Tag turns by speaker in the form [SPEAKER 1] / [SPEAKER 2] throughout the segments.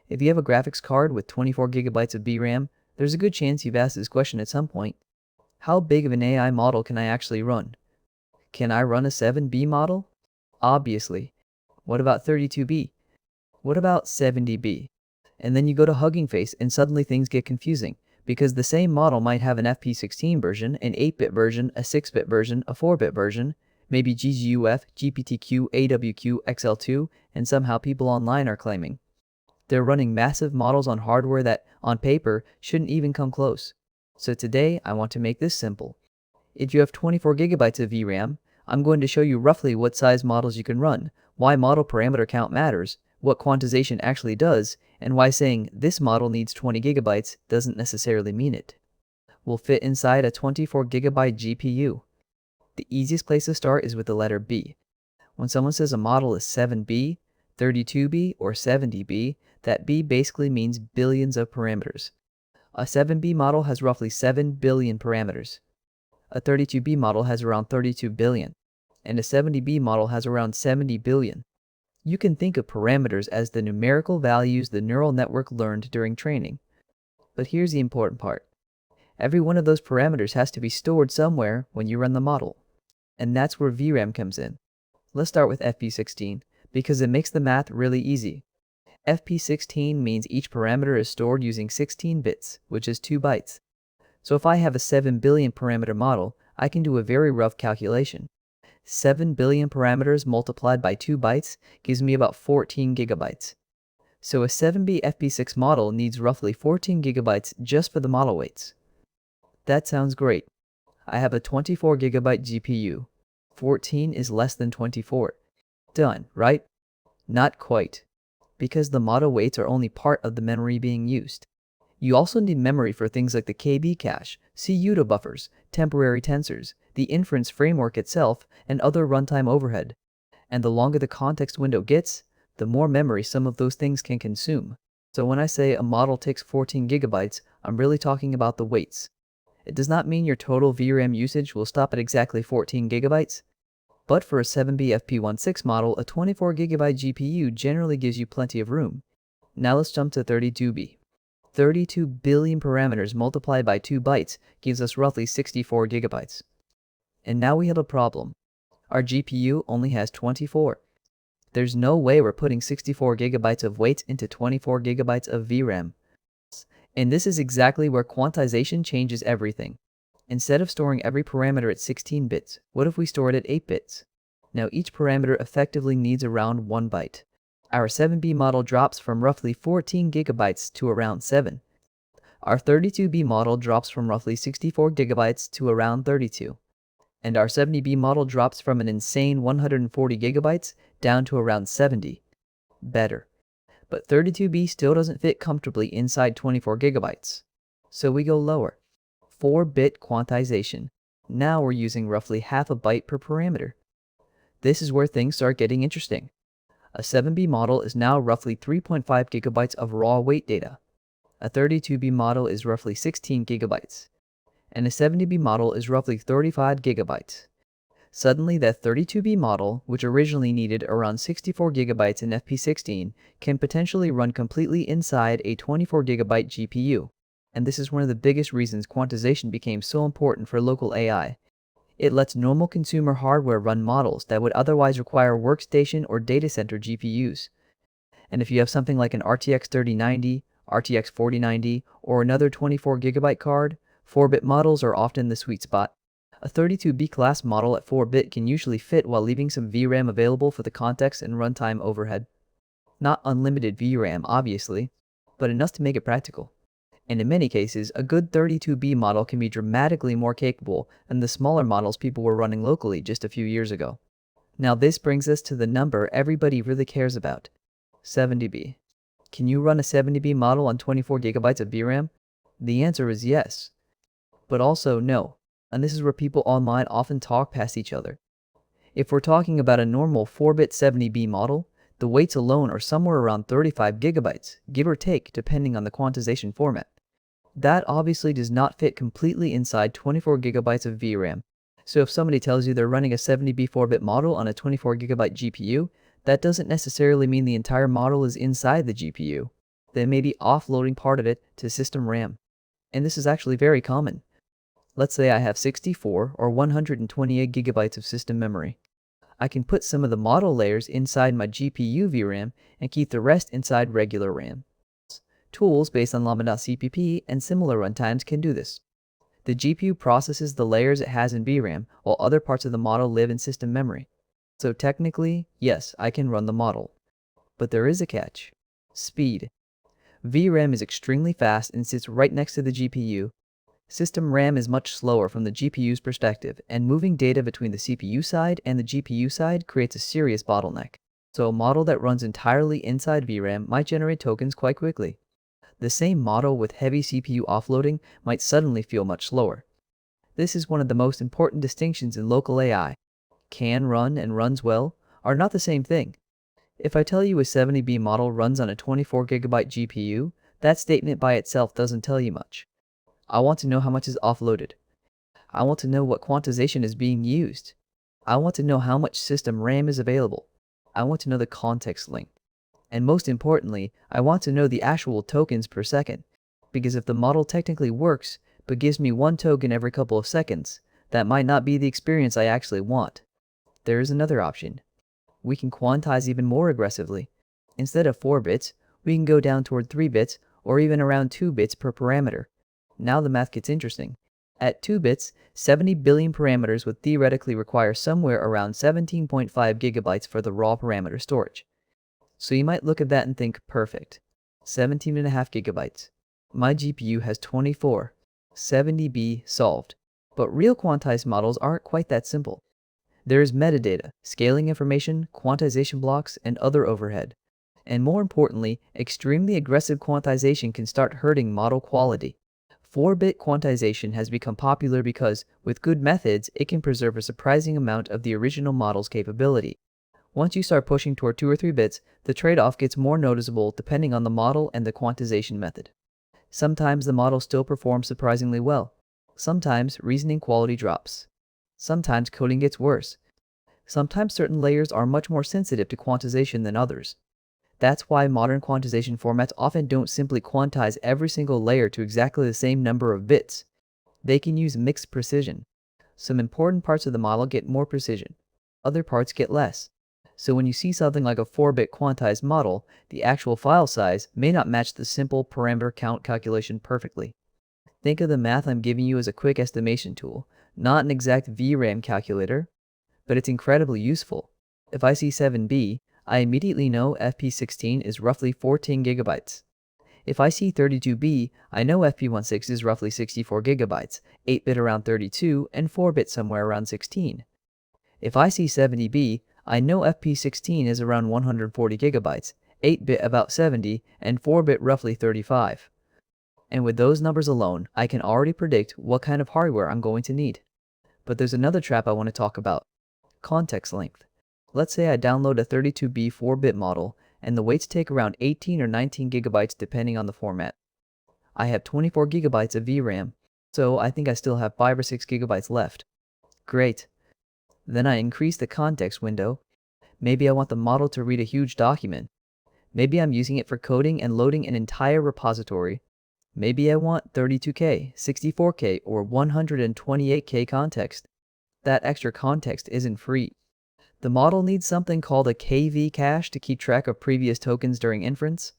[SPEAKER 1] If you have a graphics card with 24 gigabytes of VRAM, there's a good chance you've asked this question at some point. How big of an AI model can I actually run? Can I run a 7B model? Obviously. What about 32B? What about 70B? And then you go to Hugging Face and suddenly things get confusing, because the same model might have an FP16 version, an 8-bit version, a 6-bit version, a 4-bit version, maybe GGUF, GPTQ, AWQ, XL2, and somehow people online are claiming. They're running massive models on hardware that, on paper, shouldn't even come close. So today, I want to make this simple. If you have 24 gigabytes of VRAM, I'm going to show you roughly what size models you can run, why model parameter count matters, what quantization actually does, and why saying this model needs 20 gigabytes doesn't necessarily mean it. Will fit inside a 24 gigabyte GPU. The easiest place to start is with the letter B. When someone says a model is 7B, 32B, or 70B, that B basically means billions of parameters. A 7B model has roughly 7 billion parameters. A 32B model has around 32 billion, and a 70B model has around 70 billion. You can think of parameters as the numerical values the neural network learned during training. But here's the important part. Every one of those parameters has to be stored somewhere when you run the model. And that's where VRAM comes in. Let's start with FP16, because it makes the math really easy. FP16 means each parameter is stored using 16 bits, which is 2 bytes. So if I have a 7 billion parameter model, I can do a very rough calculation. 7 billion parameters multiplied by 2 bytes gives me about 14 gigabytes. So a 7B FP6 model needs roughly 14 gigabytes just for the model weights. That sounds great. I have a 24 gigabyte GPU. 14 is less than 24. Done, right? Not quite, because the model weights are only part of the memory being used. You also need memory for things like the KB cache, CUDA buffers, temporary tensors, the inference framework itself, and other runtime overhead. And the longer the context window gets, the more memory some of those things can consume. So when I say a model takes 14 gigabytes, I'm really talking about the weights. It does not mean your total VRAM usage will stop at exactly 14 gigabytes. But for a 7B FP16 model, a 24 gigabyte GPU generally gives you plenty of room. Now let's jump to 32B. 32 billion parameters multiplied by 2 bytes gives us roughly 64 gigabytes. And now we have a problem. Our GPU only has 24. There's no way we're putting 64 gigabytes of weights into 24 gigabytes of VRAM. And this is exactly where quantization changes everything. Instead of storing every parameter at 16 bits, what if we store it at 8 bits? Now each parameter effectively needs around 1 byte. Our 7B model drops from roughly 14 gigabytes to around 7. Our 32B model drops from roughly 64 gigabytes to around 32. And our 70B model drops from an insane 140 gigabytes down to around 70. Better. But 32B still doesn't fit comfortably inside 24 gigabytes. So we go lower. 4-bit quantization. Now we're using roughly half a byte per parameter. This is where things start getting interesting. A 7B model is now roughly 3.5 gigabytes of raw weight data. A 32B model is roughly 16 gigabytes. And a 70B model is roughly 35 gigabytes. Suddenly that 32B model, which originally needed around 64 gigabytes in FP16, can potentially run completely inside a 24 gigabyte GPU. And this is one of the biggest reasons quantization became so important for local AI. It lets normal consumer hardware run models that would otherwise require workstation or data center GPUs. And if you have something like an RTX 3090, RTX 4090, or another 24 gigabyte card, 4-bit models are often the sweet spot. A 32B class model at 4-bit can usually fit while leaving some VRAM available for the context and runtime overhead. Not unlimited VRAM, obviously, but enough to make it practical. And in many cases, a good 32B model can be dramatically more capable than the smaller models people were running locally just a few years ago. Now this brings us to the number everybody really cares about, 70B. Can you run a 70B model on 24 gigabytes of VRAM? The answer is yes. But also no, and this is where people online often talk past each other. If we're talking about a normal 4-bit 70B model, the weights alone are somewhere around 35 gigabytes, give or take depending on the quantization format. That obviously does not fit completely inside 24 gigabytes of VRAM. So if somebody tells you they're running a 70B 4-bit model on a 24 gigabyte GPU, that doesn't necessarily mean the entire model is inside the GPU. then maybe offloading part of it to system RAM. And this is actually very common. Let's say I have 64 or 128 gigabytes of system memory. I can put some of the model layers inside my GPU VRAM and keep the rest inside regular RAM. Tools based on llama.cpp and similar runtimes can do this. The GPU processes the layers it has in VRAM while other parts of the model live in system memory. So technically, yes, I can run the model. But there is a catch. Speed. VRAM is extremely fast and sits right next to the GPU. System RAM is much slower from the GPU's perspective, and moving data between the CPU side and the GPU side creates a serious bottleneck. So a model that runs entirely inside VRAM might generate tokens quite quickly. The same model with heavy CPU offloading might suddenly feel much slower. This is one of the most important distinctions in local AI. Can run and runs well are not the same thing. If I tell you a 70B model runs on a 24GB GPU, that statement by itself doesn't tell you much. I want to know how much is offloaded. I want to know what quantization is being used. I want to know how much system RAM is available. I want to know the context length. And most importantly, I want to know the actual tokens per second. Because if the model technically works, but gives me one token every couple of seconds, that might not be the experience I actually want. There is another option. We can quantize even more aggressively. Instead of 4 bits, we can go down toward 3 bits or even around 2 bits per parameter. Now the math gets interesting. At 2 bits, 70 billion parameters would theoretically require somewhere around 17.5 gigabytes for the raw parameter storage. So you might look at that and think, perfect. 17.5 gigabytes. My GPU has 24. 70B solved. But real quantized models aren't quite that simple. There is metadata, scaling information, quantization blocks, and other overhead. And more importantly, extremely aggressive quantization can start hurting model quality. 4-bit quantization has become popular because, with good methods, it can preserve a surprising amount of the original model's capability. Once you start pushing toward 2 or 3 bits, the trade-off gets more noticeable depending on the model and the quantization method. Sometimes the model still performs surprisingly well. Sometimes reasoning quality drops. Sometimes coding gets worse. Sometimes certain layers are much more sensitive to quantization than others. That's why modern quantization formats often don't simply quantize every single layer to exactly the same number of bits. They can use mixed precision. Some important parts of the model get more precision. Other parts get less. So when you see something like a 4-bit quantized model, the actual file size may not match the simple parameter count calculation perfectly. Think of the math I'm giving you as a quick estimation tool, not an exact VRAM calculator, but it's incredibly useful. If I see 7B, I immediately know FP16 is roughly 14 gigabytes. If I see 32B, I know FP16 is roughly 64 gigabytes, 8-bit around 32, and 4-bit somewhere around 16. If I see 70B, I know FP16 is around 140 gigabytes, 8-bit about 70, and 4-bit roughly 35. And with those numbers alone, I can already predict what kind of hardware I'm going to need. But there's another trap I want to talk about. Context length. Let's say I download a 32B 4-bit model, and the weights take around 18 or 19 gigabytes depending on the format. I have 24 gigabytes of VRAM, so I think I still have 5 or 6 gigabytes left. Great. Then I increase the context window. Maybe I want the model to read a huge document. Maybe I'm using it for coding and loading an entire repository. Maybe I want 32K, 64K, or 128K context. That extra context isn't free. The model needs something called a KV cache to keep track of previous tokens during inference.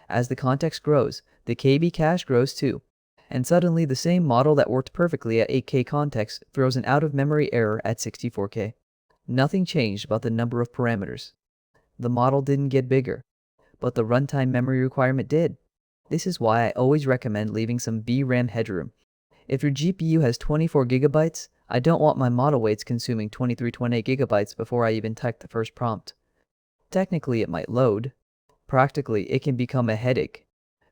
[SPEAKER 1] As the context grows, the KV cache grows too. And suddenly the same model that worked perfectly at 8K context throws an out-of-memory error at 64K. Nothing changed about the number of parameters. The model didn't get bigger, but the runtime memory requirement did. This is why I always recommend leaving some VRAM headroom. If your GPU has 24 gigabytes, I don't want my model weights consuming 2328 gigabytes before I even type the first prompt. Technically, it might load. Practically, it can become a headache.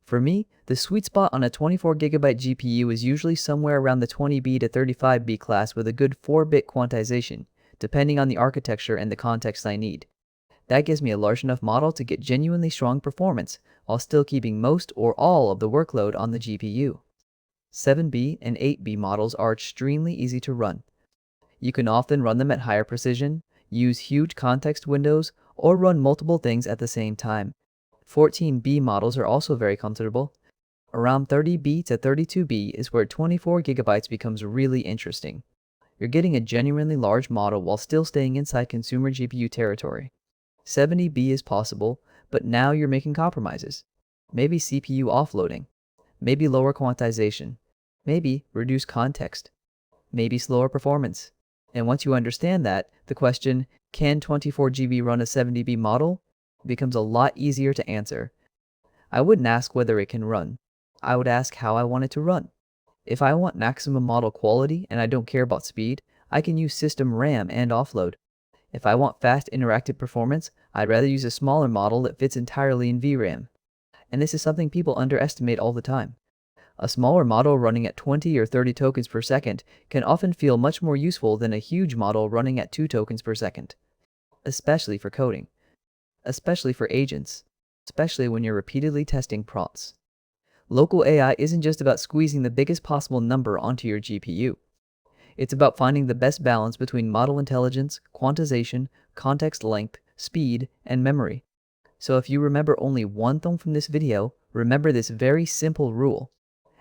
[SPEAKER 1] For me, the sweet spot on a 24 gigabyte GPU is usually somewhere around the 20B to 35B class with a good 4-bit quantization, depending on the architecture and the context I need. That gives me a large enough model to get genuinely strong performance, while still keeping most or all of the workload on the GPU. 7B and 8B models are extremely easy to run. You can often run them at higher precision, use huge context windows, or run multiple things at the same time. 14B models are also very comfortable. Around 30B to 32B is where 24 gigabytes becomes really interesting. You're getting a genuinely large model while still staying inside consumer GPU territory. 70B is possible, but now you're making compromises. Maybe CPU offloading. Maybe lower quantization. Maybe reduced context. Maybe slower performance. And once you understand that, the question, can 24GB run a 70B model, becomes a lot easier to answer. I wouldn't ask whether it can run. I would ask how I want it to run. If I want maximum model quality and I don't care about speed, I can use system RAM and offload. If I want fast interactive performance, I'd rather use a smaller model that fits entirely in VRAM. And this is something people underestimate all the time. A smaller model running at 20 or 30 tokens per second can often feel much more useful than a huge model running at 2 tokens per second. Especially for coding. Especially for agents. Especially when you're repeatedly testing prompts. Local AI isn't just about squeezing the biggest possible number onto your GPU. It's about finding the best balance between model intelligence, quantization, context length, speed, and memory. So if you remember only one thing from this video, remember this very simple rule.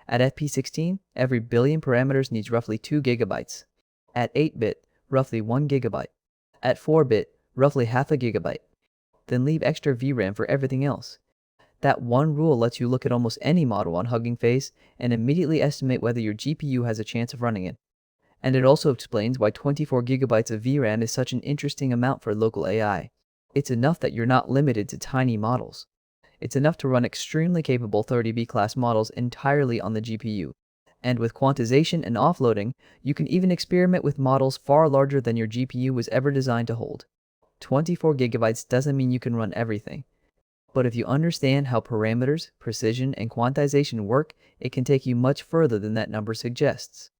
[SPEAKER 1] At FP16, every billion parameters needs roughly 2 gigabytes. At 8-bit, roughly 1 gigabyte. At 4-bit, roughly half a gigabyte. Then leave extra VRAM for everything else. That one rule lets you look at almost any model on Hugging Face and immediately estimate whether your GPU has a chance of running it. And it also explains why 24 gigabytes of VRAM is such an interesting amount for local AI. It's enough that you're not limited to tiny models. It's enough to run extremely capable 30B class models entirely on the GPU. And with quantization and offloading, you can even experiment with models far larger than your GPU was ever designed to hold. 24 gigabytes doesn't mean you can run everything. But if you understand how parameters, precision, and quantization work, it can take you much further than that number suggests.